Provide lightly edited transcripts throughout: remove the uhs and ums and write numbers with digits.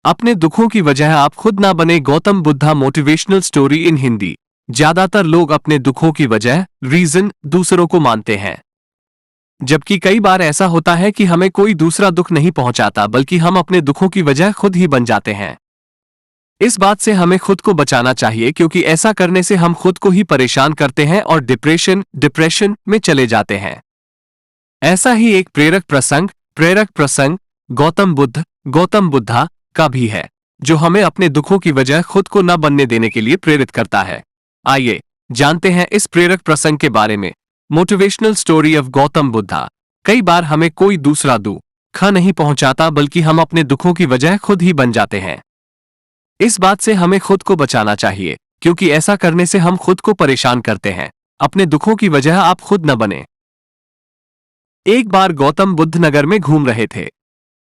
अपने दुखों की वजह आप खुद ना बने। Gautam Buddha motivational story in Hindi. ज्यादातर लोग अपने दुखों की वजह रीजन दूसरों को मानते हैं, जबकि कई बार ऐसा होता है कि हमें कोई दूसरा दुख नहीं पहुंचाता, बल्कि हम अपने दुखों की वजह खुद ही बन जाते हैं। इस बात से हमें खुद को बचाना चाहिए, क्योंकि ऐसा करने से हम खुद को ही परेशान करते हैं और डिप्रेशन में चले जाते हैं। ऐसा ही एक प्रेरक प्रसंग गौतम बुद्धा का भी है, जो हमें अपने दुखों की वजह खुद को न बनने देने के लिए प्रेरित करता है। आइए जानते हैं इस प्रेरक प्रसंग के बारे में। Motivational story of Gautam Buddha. कई बार हमें कोई दूसरा दुख नहीं पहुंचाता, बल्कि हम अपने दुखों की वजह खुद ही बन जाते हैं। इस बात से हमें खुद को बचाना चाहिए, क्योंकि ऐसा करने से हम खुद को परेशान करते हैं। अपने दुखों की वजह आप खुद न बने। एक बार गौतम बुद्ध नगर में घूम रहे थे।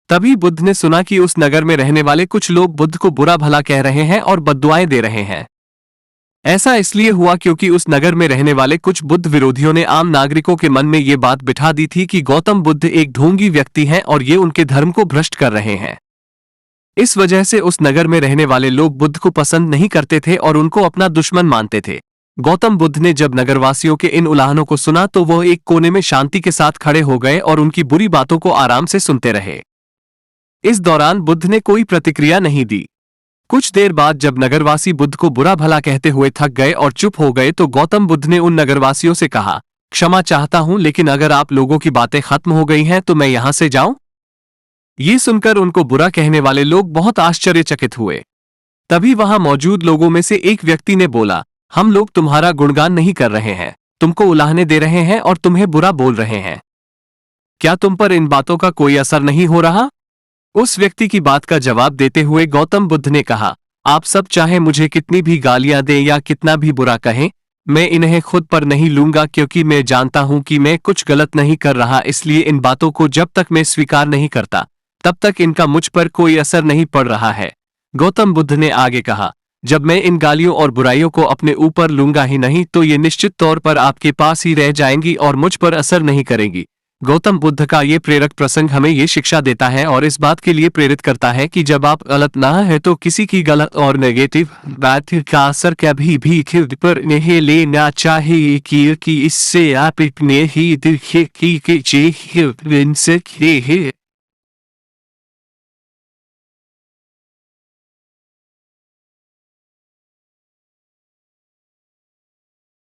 तभी बुद्ध ने सुना कि उस नगर में रहने वाले कुछ लोग बुद्ध को बुरा भला कह रहे हैं और बद्दुआएं दे रहे हैं। ऐसा इसलिए हुआ क्योंकि उस नगर में रहने वाले कुछ बुद्ध विरोधियों ने आम नागरिकों के मन में ये बात बिठा दी थी कि गौतम बुद्ध एक ढोंगी व्यक्ति हैं और ये उनके धर्म को भ्रष्ट कर रहे हैं। इस वजह से उस नगर में रहने वाले लोग बुद्ध को पसंद नहीं करते थे और उनको अपना दुश्मन मानते थे। गौतम बुद्ध ने जब नगरवासियों के इन उलाहनों को सुना तो वह एक कोने में शांति के साथ खड़े हो गए और उनकी बुरी बातों को आराम से सुनते रहे। इस दौरान बुद्ध ने कोई प्रतिक्रिया नहीं दी। कुछ देर बाद जब नगरवासी बुद्ध को बुरा भला कहते हुए थक गए और चुप हो गए, तो गौतम बुद्ध ने उन नगरवासियों से कहा, क्षमा चाहता हूं, लेकिन अगर आप लोगों की बातें खत्म हो गई हैं तो मैं यहां से जाऊं? ये सुनकर उनको बुरा कहने वाले लोग बहुत आश्चर्यचकित हुए। तभी वहां मौजूद लोगों में से एक व्यक्ति ने बोला, हम लोग तुम्हारा गुणगान नहीं कर रहे हैं, तुमको उलाहने दे रहे हैं और तुम्हें बुरा बोल रहे हैं। क्या तुम पर इन बातों का कोई असर नहीं हो रहा? उस व्यक्ति की बात का जवाब देते हुए गौतम बुद्ध ने कहा, आप सब चाहे मुझे कितनी भी गालियां दें या कितना भी बुरा कहें, मैं इन्हें खुद पर नहीं लूंगा, क्योंकि मैं जानता हूं कि मैं कुछ गलत नहीं कर रहा। इसलिए इन बातों को जब तक मैं स्वीकार नहीं करता, तब तक इनका मुझ पर कोई असर नहीं पड़ रहा है। गौतम बुद्ध ने आगे कहा, जब मैं इन गालियों और बुराइयों को अपने ऊपर लूंगा ही नहीं, तो ये निश्चित तौर पर आपके पास ही रह जाएंगी और मुझ पर असर नहीं करेंगी। गौतम बुद्ध का ये प्रेरक प्रसंग हमें ये शिक्षा देता है और इस बात के लिए प्रेरित करता है कि जब आप गलत ना है तो किसी की गलत और नेगेटिव बात का असर कभी भी खुद पर नहीं लेना चाहिए, क्योंकि इससे आप अपने ही दिल की